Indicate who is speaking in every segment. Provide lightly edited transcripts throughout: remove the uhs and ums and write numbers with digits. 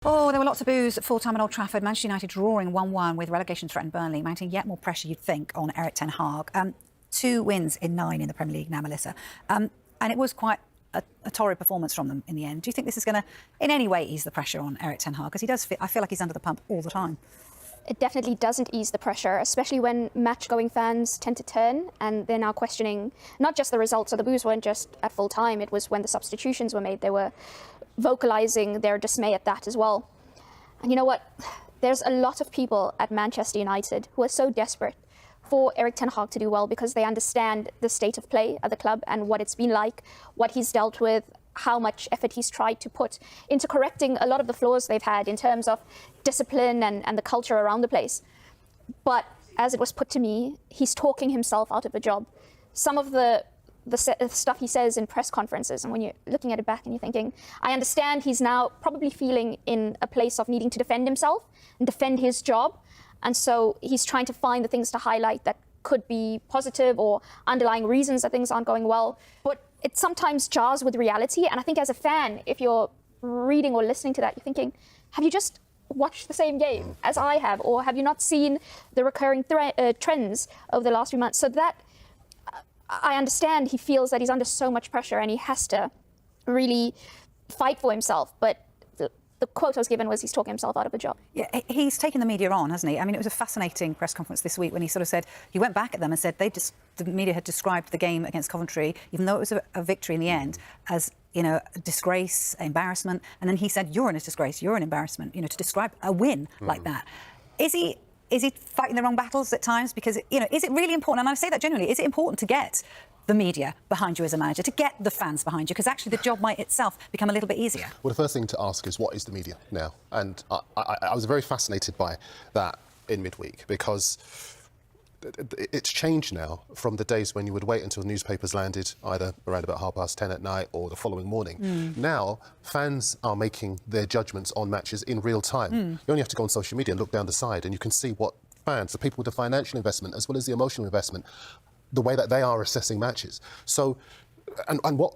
Speaker 1: Oh, there were lots of boos at full-time at Old Trafford. Manchester United drawing 1-1 with relegation-threatened Burnley, mounting yet more pressure, you'd think, on Erik ten Hag. 2 wins in 9 in the Premier League now, Melissa. And it was quite a torrid performance from them in the end. Do you think this is going to, in any way, ease the pressure on Erik ten Hag? Because he does I feel like he's under the pump all the time.
Speaker 2: It definitely doesn't ease the pressure, especially when match-going fans tend to turn and they're now questioning not just the results. So the boos weren't just at full time, it was when the substitutions were made. They were vocalising their dismay at that as well. And you know what? There's a lot of people at Manchester United who are so desperate for Erik ten Hag to do well because they understand the state of play at the club and what it's been like, what he's dealt with, how much effort he's tried to put into correcting a lot of the flaws they've had in terms of discipline and the culture around the place. But as it was put to me, he's talking himself out of a job. Some of the stuff he says in press conferences, and when you're looking at it back and you're thinking, I understand he's now probably feeling in a place of needing to defend himself and defend his job. And so he's trying to find the things to highlight that could be positive or underlying reasons that things aren't going well. But it sometimes jars with reality. And I think as a fan, if you're reading or listening to that, you're thinking, have you just watched the same game as I have? Or have you not seen the recurring trends over the last few months? So that I understand he feels that he's under so much pressure and he has to really fight for himself. But the quote I was given was he's talking himself out of a job.
Speaker 1: Yeah, he's taken the media on, hasn't he? I mean, it was a fascinating press conference this week when he sort of said, he went back at them and said the media had described the game against Coventry, even though it was a victory in the end, as, you know, a disgrace, embarrassment. And then he said, you're in a disgrace, you're an embarrassment, you know, to describe a win like that. Is he fighting the wrong battles at times? Because, you know, is it really important? And I say that genuinely, is it important to get the media behind you as a manager, to get the fans behind you? Because actually the job might itself become a little bit easier.
Speaker 3: Well, the first thing to ask is, what is the media now? And I was very fascinated by that in midweek, because it's changed now from the days when you would wait until newspapers landed either around about 10:30 at night or the following morning. Now, fans are making their judgments on matches in real time. You only have to go on social media and look down the side and you can see what fans, the people with the financial investment as well as the emotional investment, the way that they are assessing matches. So, and what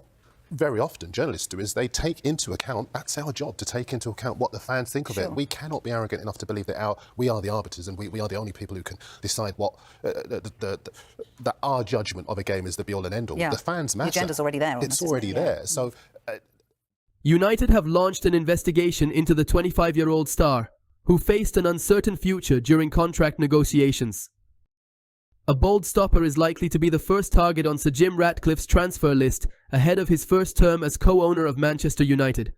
Speaker 3: very often journalists do is they take into account, that's our job, to take into account what the fans think of it. We cannot be arrogant enough to believe that we are the arbiters and we are the only people who can decide what that our judgment of a game is the be-all and end-all. The fans matter.
Speaker 1: The agenda's already there.
Speaker 3: It's already there. So,
Speaker 4: United have launched an investigation into the 25-year-old star, who faced an uncertain future during contract negotiations. A bold stopper is likely to be the first target on Sir Jim Ratcliffe's transfer list ahead of his first term as co-owner of Manchester United.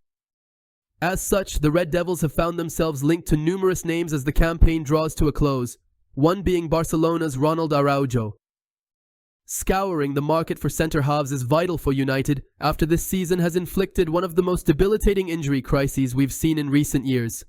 Speaker 4: As such, the Red Devils have found themselves linked to numerous names as the campaign draws to a close, one being Barcelona's Ronald Araujo. Scouring the market for centre-halves is vital for United after this season has inflicted one of the most debilitating injury crises we've seen in recent years.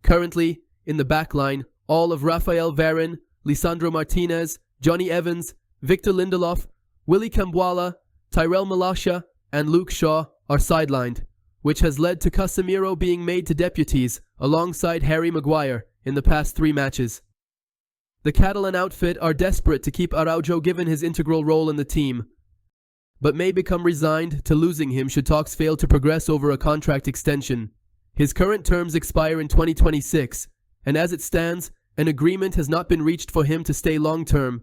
Speaker 4: Currently, in the backline, all of Rafael Varane, Lisandro Martinez, Johnny Evans, Victor Lindelof, Willy Cambuala, Tyrell Malacia, and Luke Shaw are sidelined, which has led to Casemiro being made to deputies alongside Harry Maguire in the past 3 matches. The Catalan outfit are desperate to keep Araujo given his integral role in the team, but may become resigned to losing him should talks fail to progress over a contract extension. His current terms expire in 2026, and as it stands, an agreement has not been reached for him to stay long-term.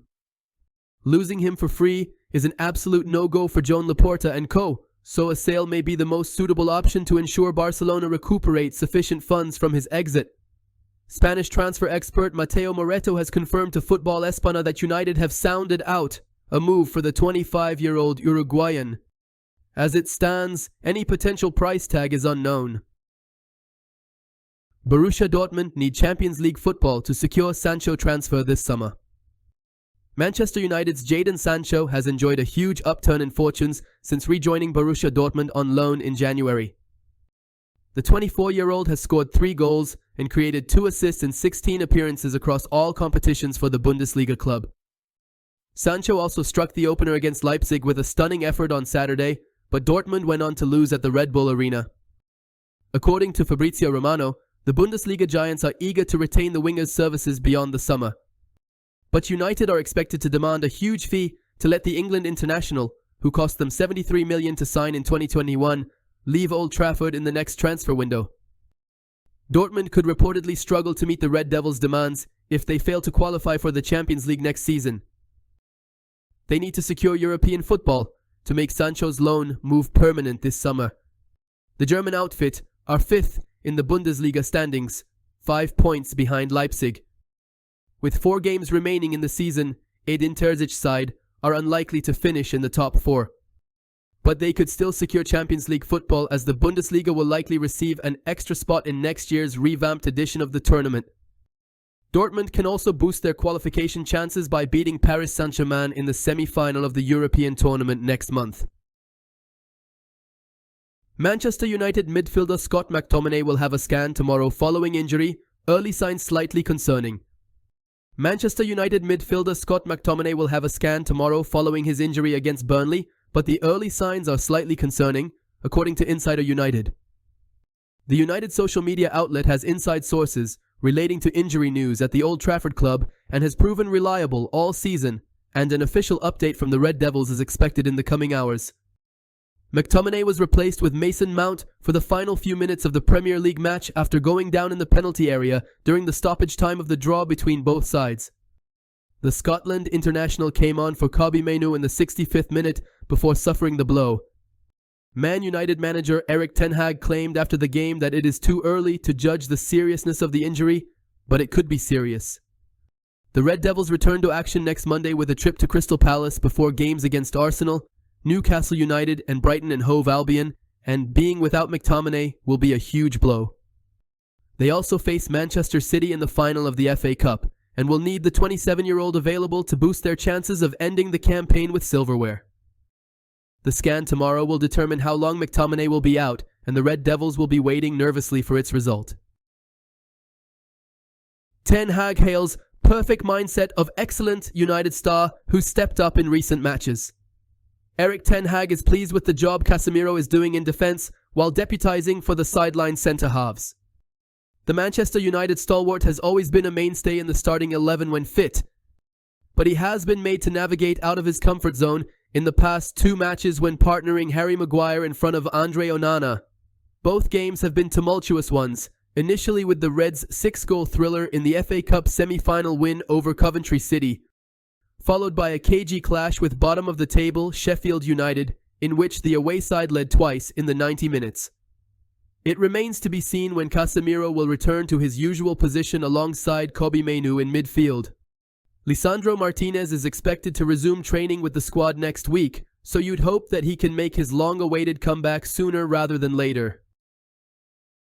Speaker 4: Losing him for free is an absolute no-go for Joan Laporta and co., so a sale may be the most suitable option to ensure Barcelona recuperate sufficient funds from his exit. Spanish transfer expert Mateo Moreto has confirmed to Football Espana that United have sounded out a move for the 25-year-old Uruguayan. As it stands, any potential price tag is unknown. Borussia Dortmund need Champions League football to secure Sancho transfer this summer. Manchester United's Jadon Sancho has enjoyed a huge upturn in fortunes since rejoining Borussia Dortmund on loan in January. The 24-year-old has scored 3 goals and created 2 assists in 16 appearances across all competitions for the Bundesliga club. Sancho also struck the opener against Leipzig with a stunning effort on Saturday, but Dortmund went on to lose at the Red Bull Arena. According to Fabrizio Romano, the Bundesliga giants are eager to retain the winger's services beyond the summer. But United are expected to demand a huge fee to let the England international, who cost them $73 million to sign in 2021, leave Old Trafford in the next transfer window. Dortmund could reportedly struggle to meet the Red Devils' demands if they fail to qualify for the Champions League next season. They need to secure European football to make Sancho's loan move permanent this summer. The German outfit are 5th in the Bundesliga standings, 5 points behind Leipzig. With 4 games remaining in the season, Edin Terzic's side are unlikely to finish in the top 4. But they could still secure Champions League football, as the Bundesliga will likely receive an extra spot in next year's revamped edition of the tournament. Dortmund can also boost their qualification chances by beating Paris Saint-Germain in the semi-final of the European tournament next month. Manchester United midfielder Scott McTominay will have a scan tomorrow following injury, early signs slightly concerning. Manchester United midfielder Scott McTominay will have a scan tomorrow following his injury against Burnley, but the early signs are slightly concerning, according to Insider United. The United social media outlet has inside sources relating to injury news at the Old Trafford club and has proven reliable all season, and an official update from the Red Devils is expected in the coming hours. McTominay was replaced with Mason Mount for the final few minutes of the Premier League match after going down in the penalty area during the stoppage time of the draw between both sides. The Scotland international came on for Casemiro in the 65th minute before suffering the blow. Man United manager Erik ten Hag claimed after the game that it is too early to judge the seriousness of the injury, but it could be serious. The Red Devils return to action next Monday with a trip to Crystal Palace before games against Arsenal, Newcastle United and Brighton and Hove Albion, and being without McTominay will be a huge blow. They also face Manchester City in the final of the FA Cup, and will need the 27-year-old available to boost their chances of ending the campaign with silverware. The scan tomorrow will determine how long McTominay will be out, and the Red Devils will be waiting nervously for its result. Ten Hag hails perfect mindset of excellent United star who stepped up in recent matches. Erik ten Hag is pleased with the job Casemiro is doing in defence while deputising for the sideline centre-halves. The Manchester United stalwart has always been a mainstay in the starting 11 when fit, but he has been made to navigate out of his comfort zone in the past 2 matches when partnering Harry Maguire in front of Andre Onana. Both games have been tumultuous ones, initially with the Reds' 6-goal thriller in the FA Cup semi-final win over Coventry City, followed by a cagey clash with bottom-of-the-table Sheffield United, in which the away side led twice in the 90 minutes. It remains to be seen when Casemiro will return to his usual position alongside Casemiro in midfield. Lisandro Martinez is expected to resume training with the squad next week, so you'd hope that he can make his long-awaited comeback sooner rather than later.